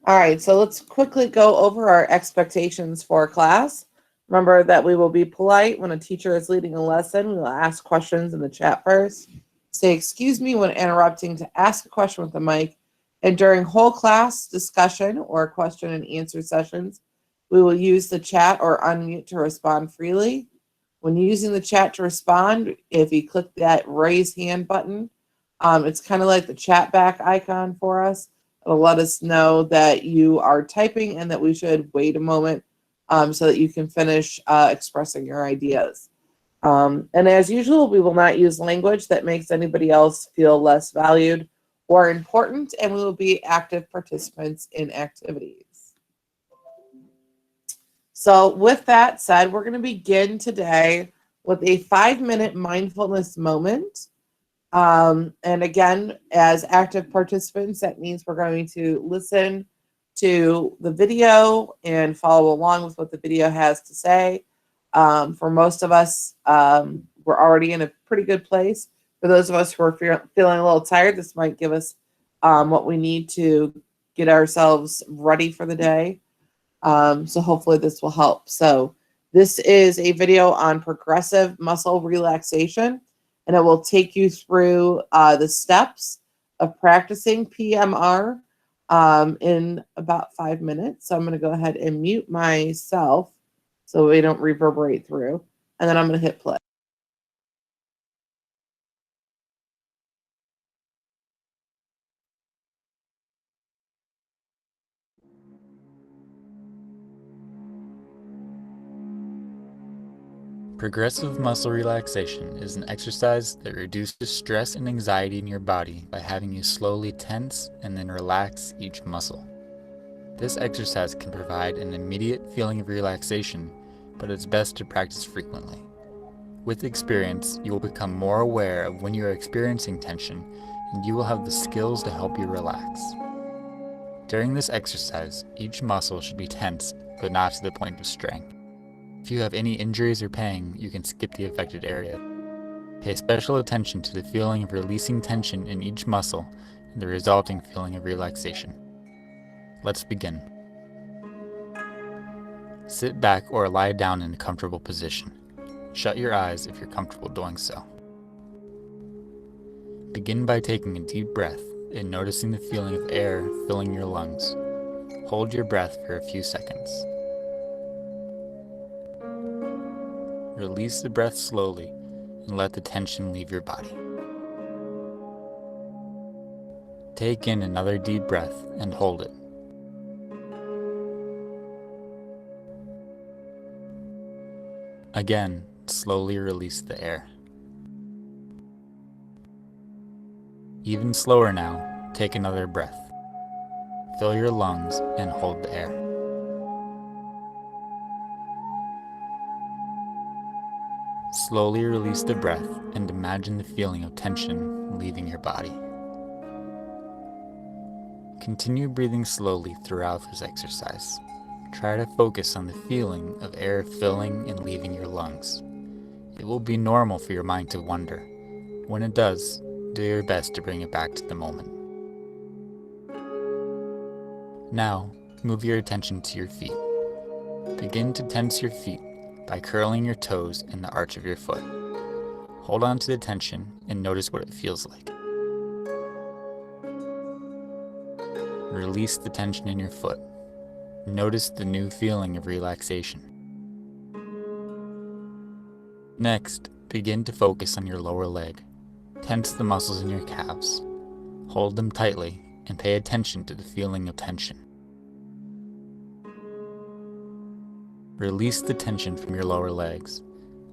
All right, so let's quickly go over our expectations for class. Remember that we will be polite when a teacher is leading a lesson. We will ask questions in the chat first. Say excuse me when interrupting to ask a question with the mic. And during whole class discussion or question and answer sessions, we will use the chat or unmute to respond freely. When using the chat to respond, if you click that raise hand button, it's kind of like the chat back icon for us. It'll let us know that you are typing and that we should wait a moment so that you can finish expressing your ideas. And as usual, we will not use language that makes anybody else feel less valued or important, and we will be active participants in activities. So, with that said, we're going to begin today with a 5-minute mindfulness moment. And again, as active participants, that means we're going to listen to the video and follow along with what the video has to say. For most of us, we're already in a pretty good place. For those of us who are feeling a little tired, this might give us what we need to get ourselves ready for the day. So hopefully this will help. So this is a video on progressive muscle relaxation, and it will take you through the steps of practicing PMR in about 5 minutes. So I'm going to go ahead and mute myself so we don't reverberate through, and then I'm going to hit play. Progressive muscle relaxation is an exercise that reduces stress and anxiety in your body by having you slowly tense and then relax each muscle. This exercise can provide an immediate feeling of relaxation, but it's best to practice frequently. With experience, you will become more aware of when you are experiencing tension, and you will have the skills to help you relax. During this exercise, each muscle should be tensed, but not to the point of strength. If you have any injuries or pain, you can skip the affected area. Pay special attention to the feeling of releasing tension in each muscle and the resulting feeling of relaxation. Let's begin. Sit back or lie down in a comfortable position. Shut your eyes if you're comfortable doing so. Begin by taking a deep breath and noticing the feeling of air filling your lungs. Hold your breath for a few seconds. Release the breath slowly and let the tension leave your body. Take in another deep breath and hold it. Again, slowly release the air. Even slower now, take another breath. Fill your lungs and hold the air. Slowly release the breath and imagine the feeling of tension leaving your body. Continue breathing slowly throughout this exercise. Try to focus on the feeling of air filling and leaving your lungs. It will be normal for your mind to wander. When it does, do your best to bring it back to the moment. Now, move your attention to your feet. Begin to tense your feet by curling your toes in the arch of your foot. Hold on to the tension and notice what it feels like. Release the tension in your foot. Notice the new feeling of relaxation. Next, begin to focus on your lower leg. Tense the muscles in your calves. Hold them tightly and pay attention to the feeling of tension. Release the tension from your lower legs.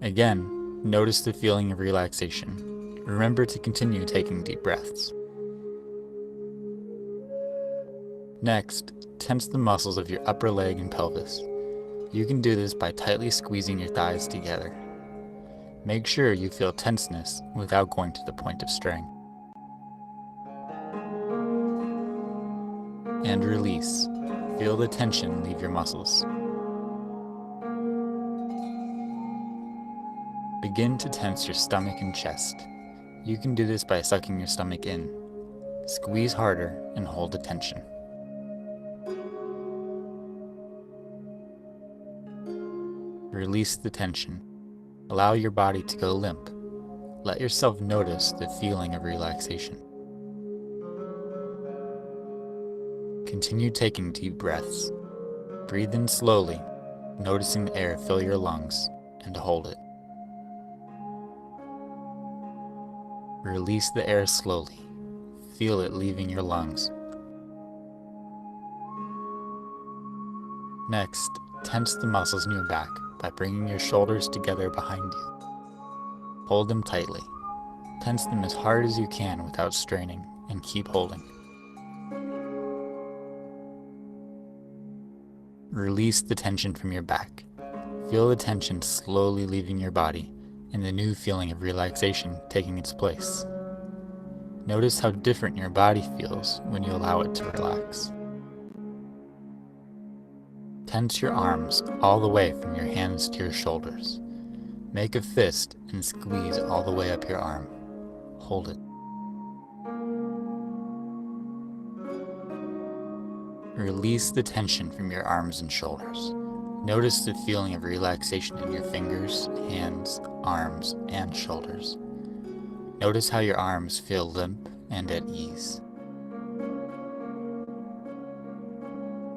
Again, notice the feeling of relaxation. Remember to continue taking deep breaths. Next, tense the muscles of your upper leg and pelvis. You can do this by tightly squeezing your thighs together. Make sure you feel tenseness without going to the point of strain. And release. Feel the tension leave your muscles. Begin to tense your stomach and chest. You can do this by sucking your stomach in. Squeeze harder and hold the tension. Release the tension. Allow your body to go limp. Let yourself notice the feeling of relaxation. Continue taking deep breaths. Breathe in slowly, noticing the air fill your lungs, and hold it. Release the air slowly. Feel it leaving your lungs. Next, tense the muscles in your back by bringing your shoulders together behind you. Hold them tightly. Tense them as hard as you can without straining, and keep holding. Release the tension from your back. Feel the tension slowly leaving your body, and the new feeling of relaxation taking its place. Notice how different your body feels when you allow it to relax. Tense your arms all the way from your hands to your shoulders. Make a fist and squeeze all the way up your arm. Hold it. Release the tension from your arms and shoulders. Notice the feeling of relaxation in your fingers, hands, arms, and shoulders. Notice how your arms feel limp and at ease.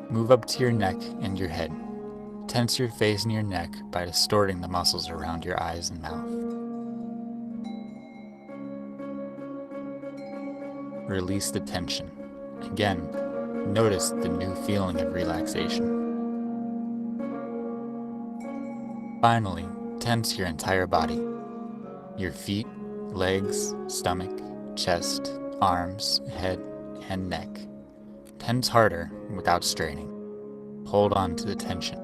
Move up to your neck and your head. Tense your face and your neck by distorting the muscles around your eyes and mouth. Release the tension. Again, notice the new feeling of relaxation. Finally, tense your entire body. Your feet, legs, stomach, chest, arms, head, and neck. Tense harder without straining. Hold on to the tension.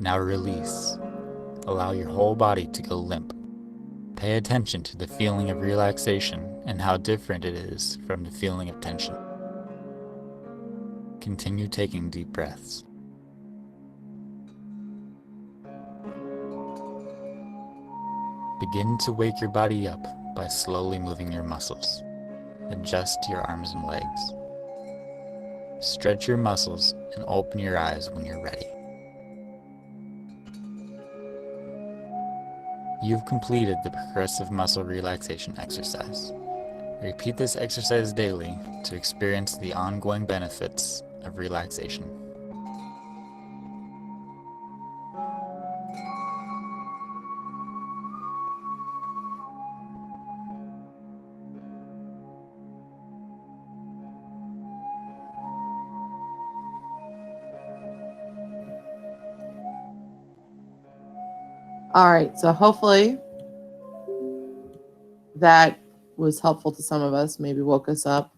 Now release. Allow your whole body to go limp. Pay attention to the feeling of relaxation and how different it is from the feeling of tension. Continue taking deep breaths. Begin to wake your body up by slowly moving your muscles. Adjust your arms and legs. Stretch your muscles and open your eyes when you're ready. You've completed the progressive muscle relaxation exercise. Repeat this exercise daily to experience the ongoing benefits of relaxation. All right, so hopefully that was helpful to some of us, maybe woke us up,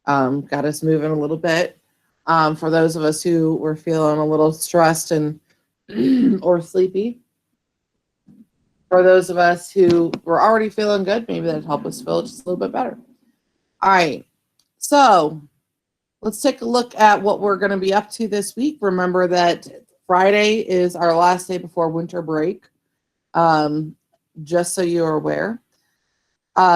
got us moving a little bit. For those of us who were feeling a little stressed and or sleepy, for those of us who were already feeling good, maybe that helped us feel just a little bit better. All right, so let's take a look at what we're going to be up to this week. Remember that Friday is our last day before winter break, just so you're aware.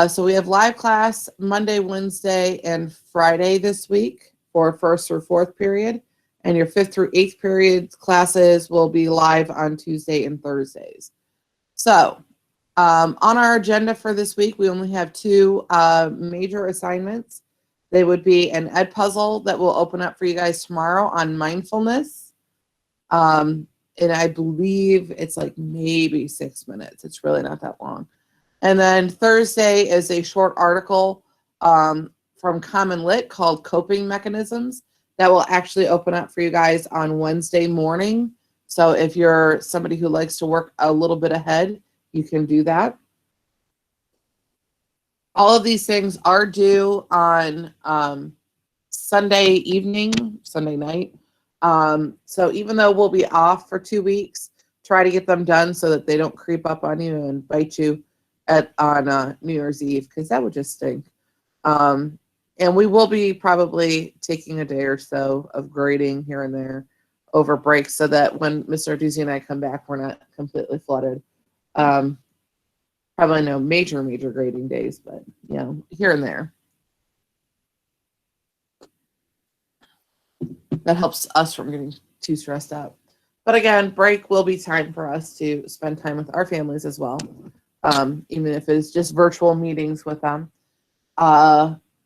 So we have live class Monday, Wednesday, and Friday this week for first through fourth period. And your fifth through eighth period classes will be live on Tuesday and Thursdays. So on our agenda for this week, we only have two major assignments. They would be an ed puzzle that will open up for you guys tomorrow on mindfulness. And I believe it's like maybe 6 minutes. It's really not that long. And then Thursday is a short article from Common Lit called Coping Mechanisms that will actually open up for you guys on Wednesday morning. So if you're somebody who likes to work a little bit ahead, you can do that. All of these things are due on Sunday evening, Sunday night. So even though we'll be off for 2 weeks, try to get them done so that they don't creep up on you and bite you on New Year's Eve, because that would just stink. And we will be probably taking a day or so of grading here and there over break so that when Mr. Doozy and I come back, we're not completely flooded. Probably no major grading days, but you know, here and there. That helps us from getting too stressed out. But again, break will be time for us to spend time with our families as well, even if it's just virtual meetings with them.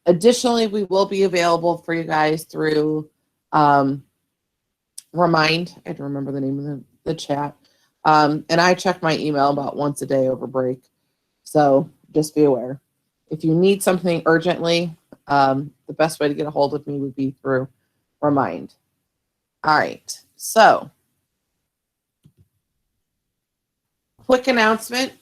Additionally, we will be available for you guys through Remind. I don't remember the name of the chat. And I check my email about once a day over break. So just be aware. If you need something urgently, the best way to get a hold of me would be through Remind. All right. So quick announcement.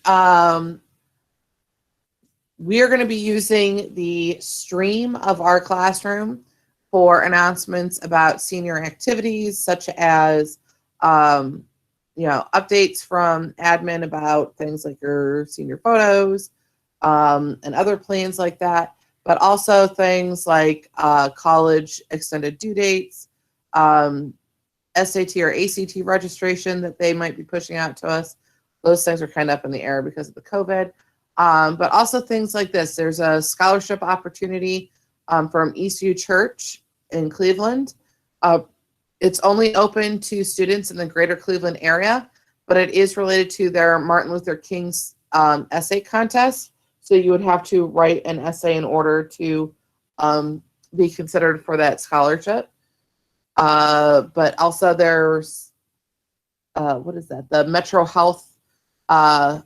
We are going to be using the stream of our classroom for announcements about senior activities, such as updates from admin about things like your senior photos and other plans like that, but also things like college extended due dates, SAT or ACT registration that they might be pushing out to us. Those things are kind of up in the air because of the COVID. But also things like this. There's a scholarship opportunity from Eastview Church in Cleveland. It's only open to students in the greater Cleveland area, but it is related to their Martin Luther King's essay contest. So you would have to write an essay in order to be considered for that scholarship. But also there's, what is that? The Metro Health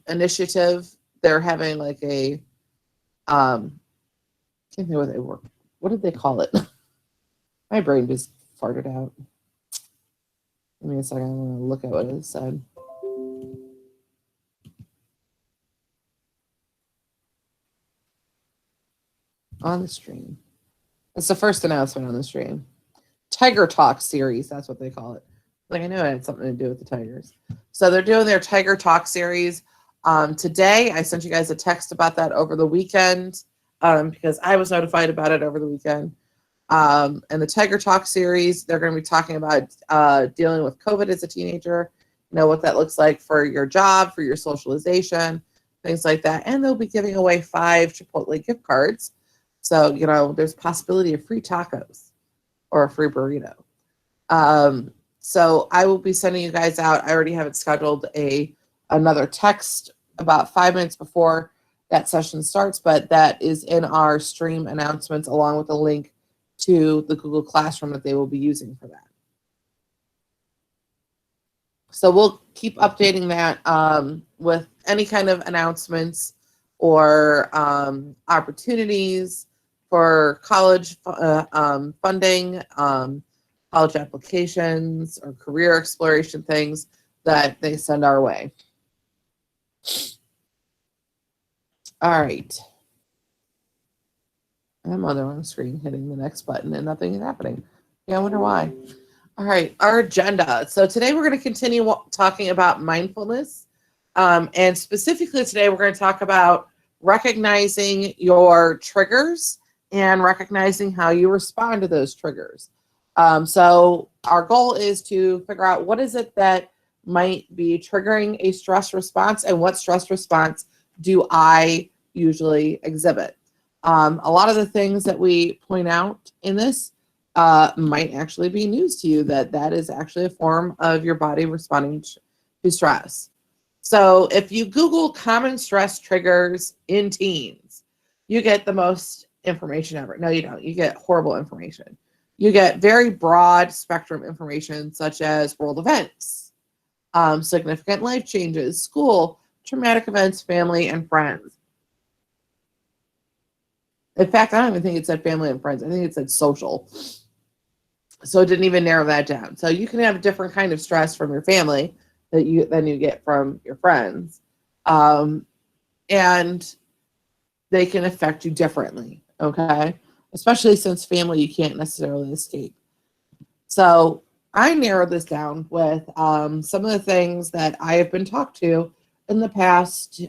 initiative. They're having like a, can't think what they were. What did they call it? My brain just farted out. Give me a second. I'm going to look at what it said. On the stream. It's the first announcement on the stream. Tiger Talk series. That's what they call it. Like I knew it had something to do with the Tigers. So they're doing their Tiger Talk series. Today, I sent you guys a text about that over the weekend because I was notified about it over the weekend. And the Tiger Talk series, they're going to be talking about dealing with COVID as a teenager, what that looks like for your job, for your socialization, things like that. And they'll be giving away 5 Chipotle gift cards. So, there's possibility of free tacos or a free burrito. So I will be sending you guys out. I already have it scheduled another text about 5 minutes before that session starts, but that is in our stream announcements along with a link to the Google Classroom that they will be using for that. So we'll keep updating that with any kind of announcements or opportunities for college funding, college applications, or career exploration things that they send our way. All right. I'm on the wrong screen hitting the next button and nothing is happening. Yeah, I wonder why. All right, our agenda. So today we're going to continue talking about mindfulness. And specifically today we're going to talk about recognizing your triggers and recognizing how you respond to those triggers. So our goal is to figure out what is it that might be triggering a stress response and what stress response do I usually exhibit. A lot of the things that we point out in this might actually be news to you, that is actually a form of your body responding to stress. So if you Google common stress triggers in teens, you get the most information ever. No, you don't. You get horrible information. You get very broad spectrum information such as world events, significant life changes, school, traumatic events, family, and friends. In fact, I don't even think it said family and friends. I think it said social. So it didn't even narrow that down. So you can have a different kind of stress from your family than you get from your friends. And they can affect you differently, okay? Especially since family you can't necessarily escape. So I narrowed this down with some of the things that I have been talked to in the past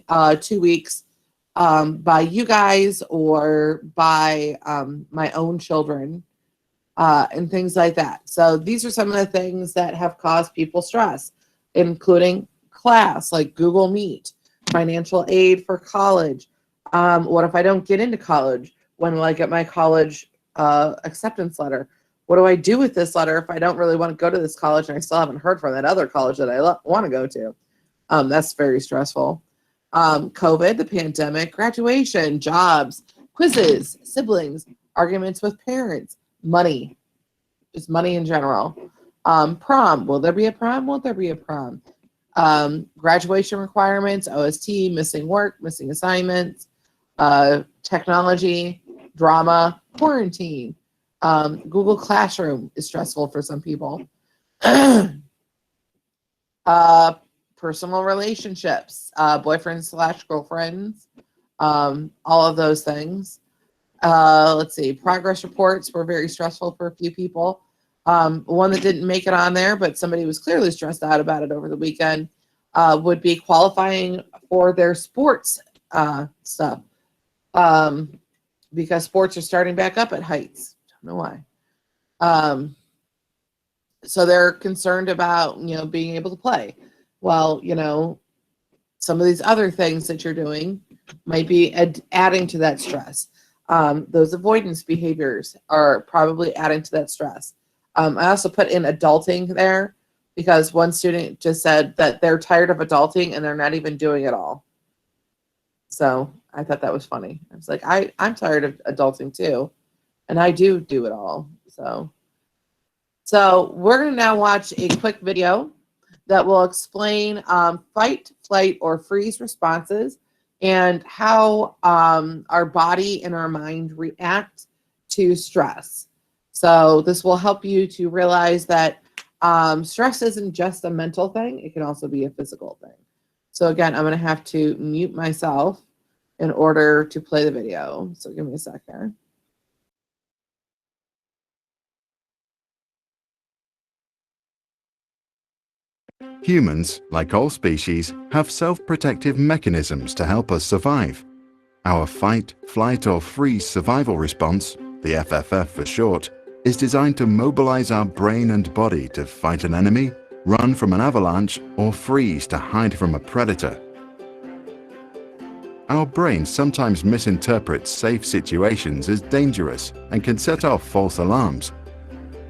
2 weeks by you guys or by my own children and things like that. So these are some of the things that have caused people stress, including class, like Google Meet, financial aid for college. What if I don't get into college? When will I get my college acceptance letter? what do I do with this letter if I don't really want to go to this college and I still haven't heard from that other college that I want to go to? That's very stressful. COVID, the pandemic, graduation, jobs, quizzes, siblings, arguments with parents, money, just money in general. Prom, will there be a prom? Won't there be a prom? Graduation requirements, OST, missing work, missing assignments, technology, drama, quarantine. Google Classroom is stressful for some people. Personal relationships, boyfriends/girlfriends, all of those things. Let's see, progress reports were very stressful for a few people. One that didn't make it on there, but somebody was clearly stressed out about it over the weekend, would be qualifying for their sports stuff, because sports are starting back up at Heights. Don't know why. So they're concerned about, being able to play. Well, some of these other things that you're doing might be adding to that stress. Those avoidance behaviors are probably adding to that stress. I also put in adulting there because one student just said that they're tired of adulting and they're not even doing it all. So I thought that was funny. I was like, I'm tired of adulting too, and I do it all. So we're going to now watch a quick video that will explain fight, flight, or freeze responses and how our body and our mind react to stress. So this will help you to realize that stress isn't just a mental thing. It can also be a physical thing. So again, I'm going to have to mute myself in order to play the video. So give me a sec here. Humans, like all species, have self-protective mechanisms to help us survive. Our fight, flight, or freeze survival response, the FFF for short, is designed to mobilize our brain and body to fight an enemy, run from an avalanche, or freeze to hide from a predator. Our brain sometimes misinterprets safe situations as dangerous and can set off false alarms.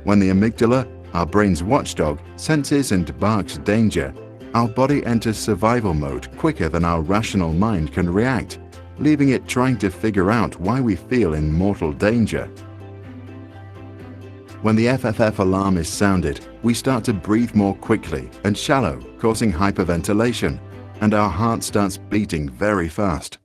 When the amygdala, our brain's watchdog, senses and barks danger, our body enters survival mode quicker than our rational mind can react, leaving it trying to figure out why we feel in mortal danger. When the FFF alarm is sounded, we start to breathe more quickly and shallow, causing hyperventilation, and our heart starts beating very fast.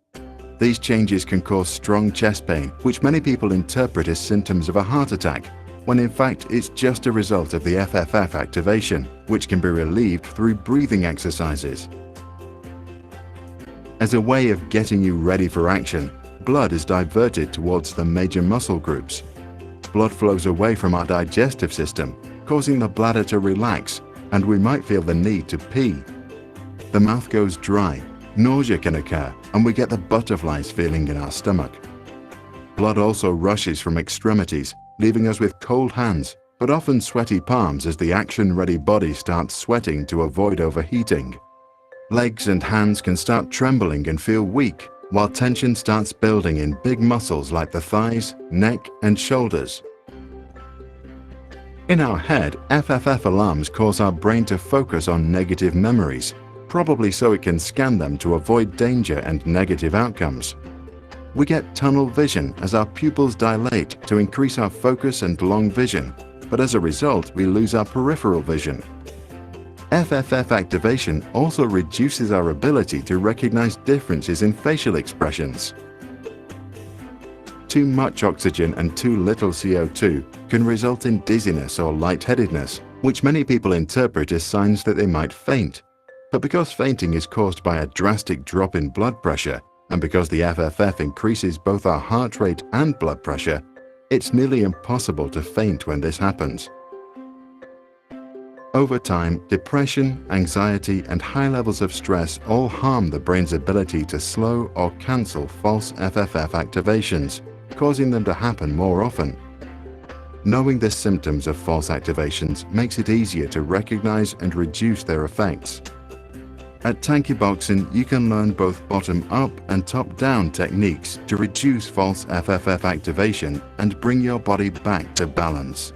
These changes can cause strong chest pain, which many people interpret as symptoms of a heart attack, when in fact it's just a result of the FFF activation, which can be relieved through breathing exercises. As a way of getting you ready for action, blood is diverted towards the major muscle groups. Blood flows away from our digestive system, causing the bladder to relax, and we might feel the need to pee. The mouth goes dry, nausea can occur, and we get the butterflies feeling in our stomach. Blood also rushes from extremities, leaving us with cold hands, but often sweaty palms as the action-ready body starts sweating to avoid overheating. Legs and hands can start trembling and feel weak, while tension starts building in big muscles like the thighs, neck, and shoulders. In our head, FFF alarms cause our brain to focus on negative memories, probably so it can scan them to avoid danger and negative outcomes. We get tunnel vision as our pupils dilate to increase our focus and long vision, but as a result, we lose our peripheral vision. FFF activation also reduces our ability to recognize differences in facial expressions. Too much oxygen and too little CO2 can result in dizziness or lightheadedness, which many people interpret as signs that they might faint. But because fainting is caused by a drastic drop in blood pressure, and because the FFF increases both our heart rate and blood pressure, it's nearly impossible to faint when this happens. Over time, depression, anxiety, and high levels of stress all harm the brain's ability to slow or cancel false FFF activations, causing them to happen more often. Knowing the symptoms of false activations makes it easier to recognize and reduce their effects. At Tanky Boxing, you can learn both bottom-up and top-down techniques to reduce false FFF activation and bring your body back to balance.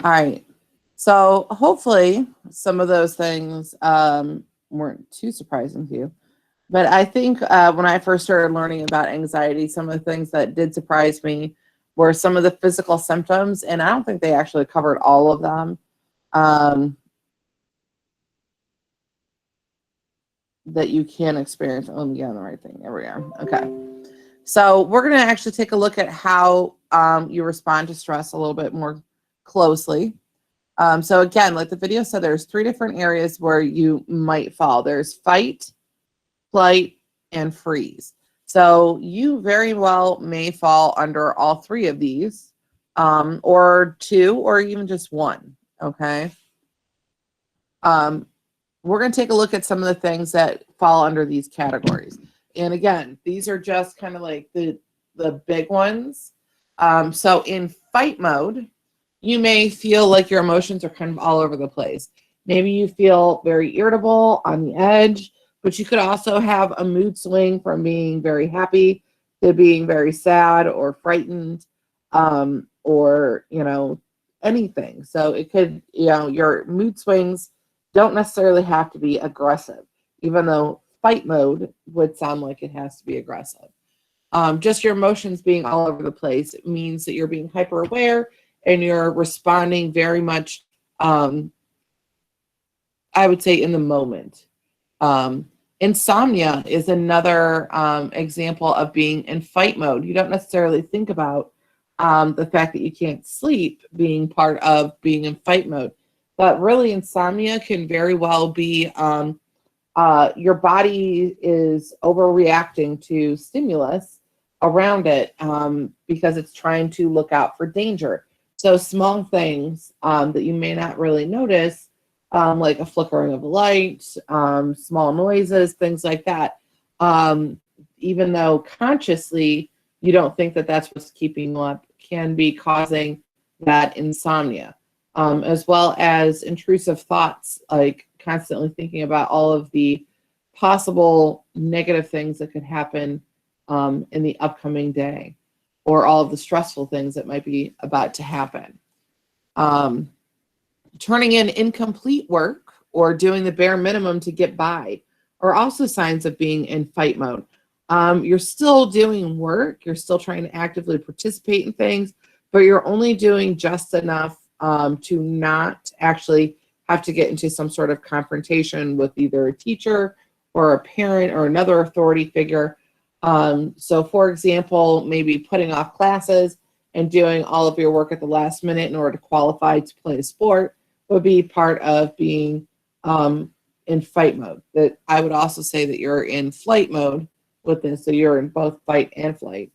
All right. So hopefully some of those things weren't too surprising to you. But I think when I first started learning about anxiety, some of the things that did surprise me were some of the physical symptoms, and I don't think they actually covered all of them. That you can experience. Oh, I'm getting the right thing. There we are. Okay. So we're going to actually take a look at how you respond to stress a little bit more closely. So again, like the video said, there's 3 different areas where you might fall. There's fight, flight, and freeze. So you very well may fall under all 3 of these, or 2, or even just 1. Okay. We're going to take a look at some of the things that fall under these categories. And again, these are just kind of like the big ones. So in fight mode, you may feel like your emotions are kind of all over the place. Maybe you feel very irritable, on the edge, but you could also have a mood swing from being very happy to being very sad or frightened, or, anything. So it could, your mood swings don't necessarily have to be aggressive, even though fight mode would sound like it has to be aggressive. Just your emotions being all over the place, it means that you're being hyper aware and you're responding very much, I would say, in the moment. Insomnia is another example of being in fight mode. You don't necessarily think about the fact that you can't sleep being part of being in fight mode. But really, insomnia can very well be your body is overreacting to stimulus around it because it's trying to look out for danger. So small things that you may not really notice, like a flickering of a light, small noises, things like that, even though consciously you don't think that that's what's keeping you up, can be causing that insomnia. As well as intrusive thoughts, like constantly thinking about all of the possible negative things that could happen in the upcoming day, or all of the stressful things that might be about to happen. Turning in incomplete work or doing the bare minimum to get by are also signs of being in fight mode. You're still doing work, you're still trying to actively participate in things, but you're only doing just enough to not actually have to get into some sort of confrontation with either a teacher or a parent or another authority figure. So for example, maybe putting off classes and doing all of your work at the last minute in order to qualify to play a sport would be part of being in fight mode. That I would also say that you're in flight mode with this, so you're in both fight and flight.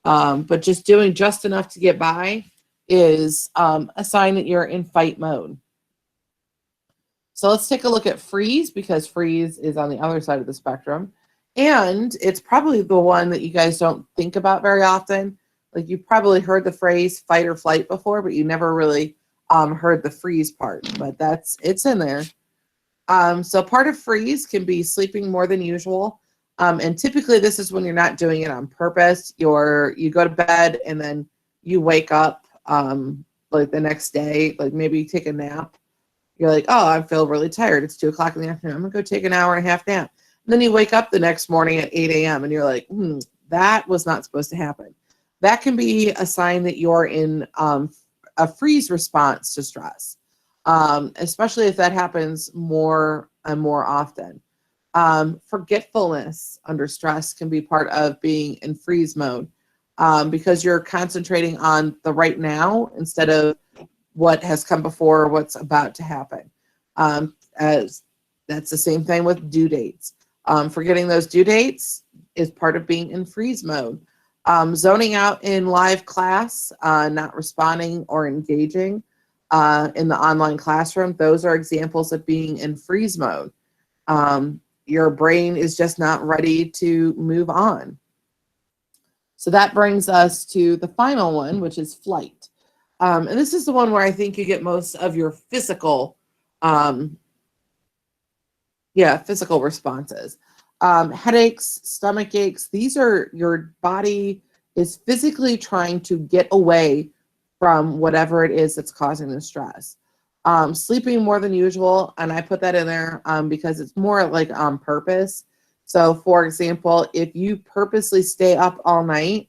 But just doing just enough to get by is a sign that you're in fight mode. So let's take a look at freeze, because freeze is on the other side of the spectrum. And it's probably the one that you guys don't think about very often. Like, you've probably heard the phrase fight or flight before, but you never really heard the freeze part, but it's in there. So part of freeze can be sleeping more than usual. And typically this is when you're not doing it on purpose. You go to bed and then you wake up like the next day, like maybe you take a nap. You're like, oh, I feel really tired. It's 2 o'clock in the afternoon. I'm gonna go take an hour and a half nap. And then you wake up the next morning at 8 a.m. and you're like, that was not supposed to happen. That can be a sign that you're in a freeze response to stress, especially if that happens more and more often. Forgetfulness under stress can be part of being in freeze mode, because you're concentrating on the right now instead of what has come before or what's about to happen. As that's the same thing with due dates. Forgetting those due dates is part of being in freeze mode. Zoning out in live class, not responding or engaging in the online classroom, those are examples of being in freeze mode. Your brain is just not ready to move on. So that brings us to the final one, which is flight. And this is the one where I think you get most of your physical responses. Headaches, stomach aches, these are your body is physically trying to get away from whatever it is that's causing the stress. Sleeping more than usual, and I put that in there because it's more like on purpose. So, for example, if you purposely stay up all night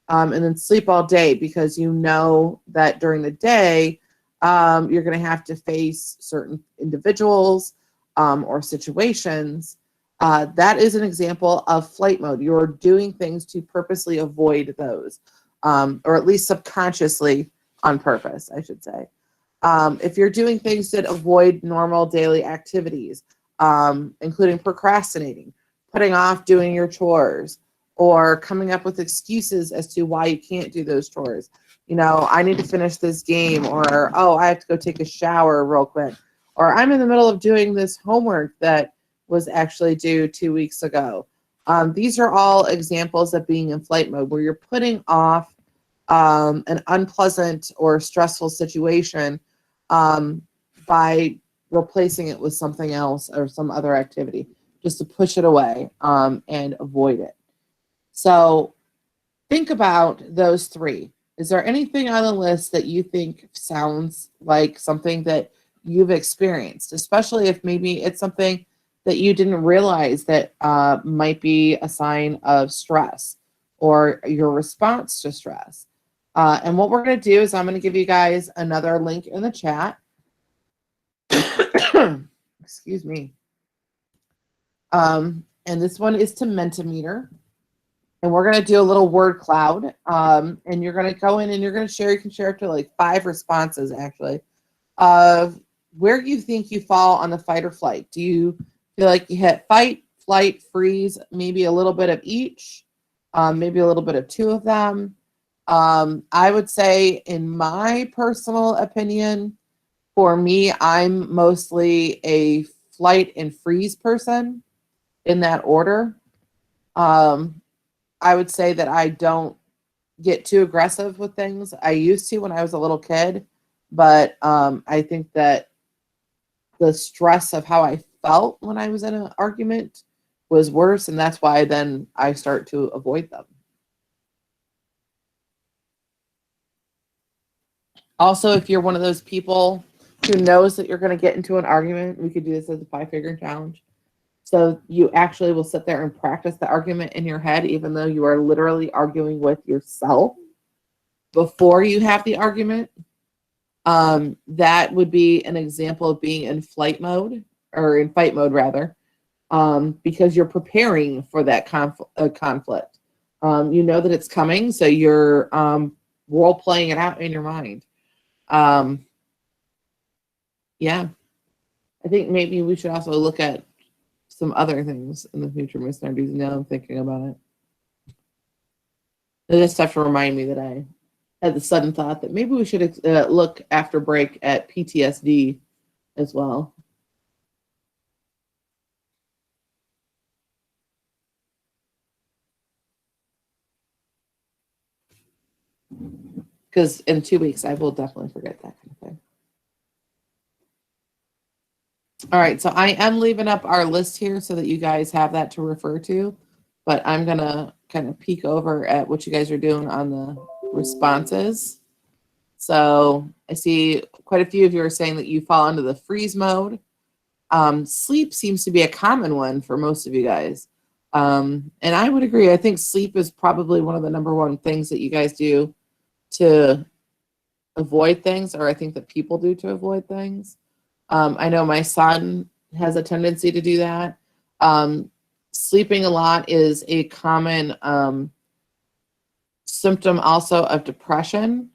and then sleep all day because you know that during the day you're going to have to face certain individuals or situations, that is an example of flight mode. You're doing things to purposely avoid those, or at least subconsciously on purpose, I should say. If you're doing things that avoid normal daily activities, including procrastinating, putting off doing your chores, or coming up with excuses as to why you can't do those chores. You know, I need to finish this game, or, oh, I have to go take a shower real quick, or I'm in the middle of doing this homework that was actually due 2 weeks ago. These are all examples of being in flight mode, where you're putting off an unpleasant or stressful situation by replacing it with something else or some other activity, just to push it away and avoid it. So think about those three. Is there anything on the list that you think sounds like something that you've experienced, especially if maybe it's something that you didn't realize that might be a sign of stress or your response to stress? And what we're going to do is I'm going to give you guys another link in the chat. Excuse me. And this one is to Mentimeter. And we're going to do a little word cloud. And you're going to go in and you're going to share. You can share up to like 5 responses, actually, of where you think you fall on the fight or flight. Do you feel like you hit fight, flight, freeze, maybe a little bit of each, maybe a little bit of 2 of them? I would say, in my personal opinion, for me, I'm mostly a flight and freeze person in that order. I would say that I don't get too aggressive with things. I used to when I was a little kid, but I think that the stress of how I felt when I was in an argument was worse, and that's why then I start to avoid them. Also, if you're one of those people who knows that you're going to get into an argument, we could do this as a 5-figure challenge. So you actually will sit there and practice the argument in your head, even though you are literally arguing with yourself before you have the argument. That would be an example of being in flight mode, or in fight mode rather, because you're preparing for that conflict. You know that it's coming, so you're role playing it out in your mind. Yeah, I think maybe we should also look at some other things in the future, Miss Narduzzi. Now I'm thinking about it. They just have to remind me that I had the sudden thought that maybe we should look after break at PTSD as well. Because in 2 weeks, I will definitely forget that kind of thing. All right, so I am leaving up our list here so that you guys have that to refer to, but I'm going to kind of peek over at what you guys are doing on the responses. So I see quite a few of you are saying that you fall into the freeze mode. Sleep seems to be a common one for most of you guys. And I would agree. I think sleep is probably one of the #1 things that you guys do to avoid things, or I think that people do to avoid things. I know my son has a tendency to do that. Sleeping a lot is a common symptom also of depression.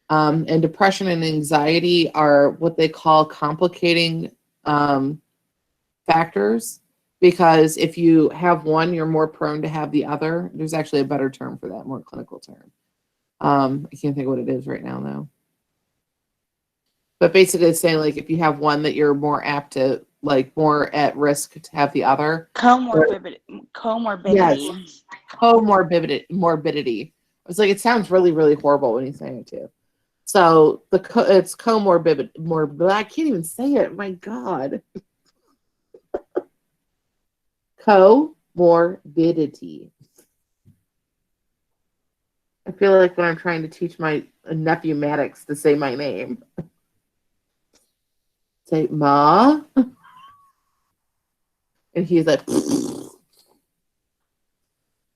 And depression and anxiety are what they call complicating factors, because if you have one, you're more prone to have the other. There's actually a better term for that, more clinical term. I can't think of what it is right now, though. But basically it's saying, like, if you have one, that you're more apt to, like, more at risk to have the other. Comorbidity. Yes. Morbidity. I was like, it sounds really, really horrible when you say it too. So it's comorbid. I can't even say it. My God. Comorbidity. I feel like when I'm trying to teach my nephew Maddox to say my name, say Ma, and he's like,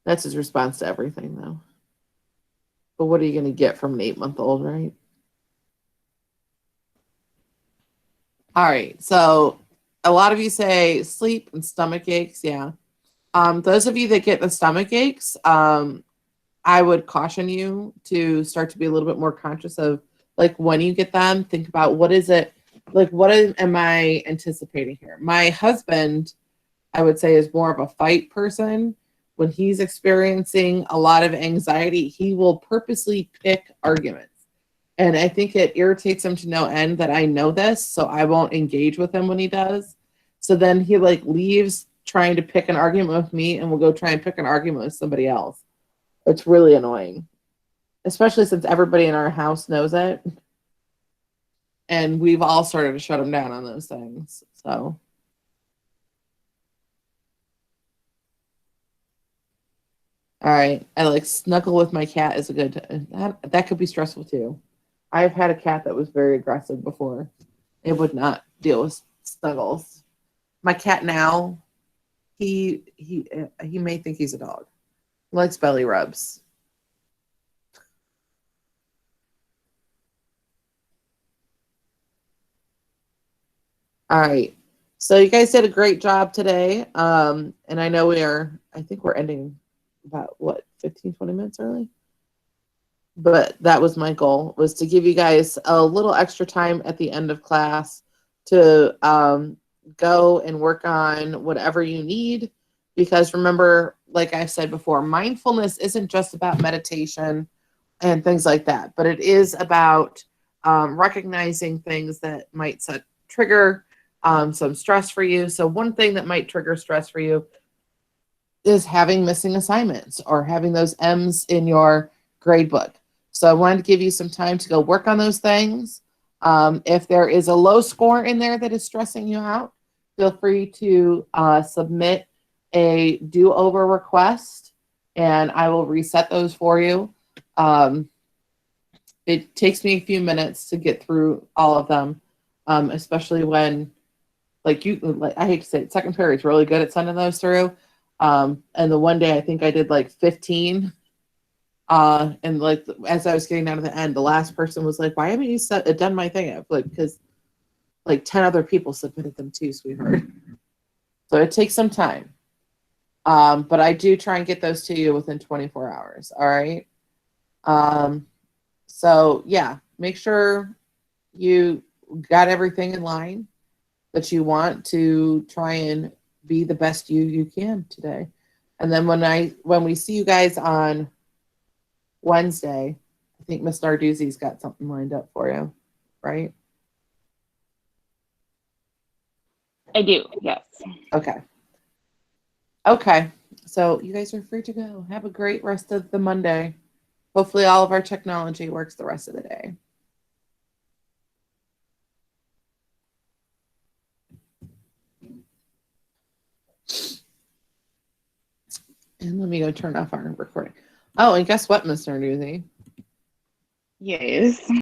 that's his response to everything, though. But what are you going to get from an 8-month-old, right? All right. So a lot of you say sleep and stomach aches. Yeah. Those of you that get the stomach aches, I would caution you to start to be a little bit more conscious of like when you get them. Think about what is it like? Am I anticipating here? My husband, I would say, is more of a fight person. When he's experiencing a lot of anxiety, he will purposely pick arguments. And I think it irritates him to no end that I know this, so I won't engage with him when he does. So then he like leaves trying to pick an argument with me and will go try and pick an argument with somebody else. It's really annoying, especially since everybody in our house knows it. And we've all started to shut him down on those things. So all right. I like snuggle with my cat is a good that could be stressful too. I've had a cat that was very aggressive before. It would not deal with snuggles. My cat now, he may think he's a dog. He likes belly rubs. All right. So you guys did a great job today. And I know I think we're ending about 15, 20 minutes early. But that was my goal, was to give you guys a little extra time at the end of class to go and work on whatever you need. Because remember, like I said before, mindfulness isn't just about meditation and things like that, but it is about recognizing things that might trigger some stress for you. So one thing that might trigger stress for you is having missing assignments or having those M's in your grade book. So I wanted to give you some time to go work on those things. If there is a low score in there that is stressing you out, feel free to submit a do-over request, and I will reset those for you. It takes me a few minutes to get through all of them, especially when, I hate to say it, second period is really good at sending those through. And the one day I think I did like 15. And like as I was getting down to the end, the last person was like, "Why haven't you done my thing?" I'm like, because like 10 other people submitted them too, sweetheart. So it takes some time. But I do try and get those to you within 24 hours. All right. So yeah, make sure you got everything in line that you want to try and be the best you can today. And then when we see you guys on Wednesday, I think Miss Narduzzi's got something lined up for you, right? I do, yes. Okay. Okay. So you guys are free to go. Have a great rest of the Monday. Hopefully all of our technology works the rest of the day. And let me go turn off our recording. Oh, and guess what, Miss Narduzzi? Yes.